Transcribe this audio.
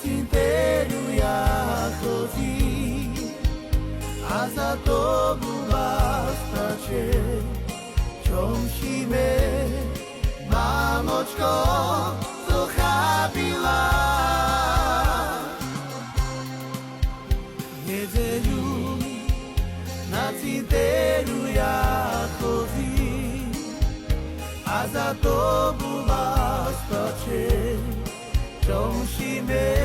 tin te ruia così a za to basta che ciążimy mamoczko to chabila niedzielu na tin te ruia così a za to basta che ciążimy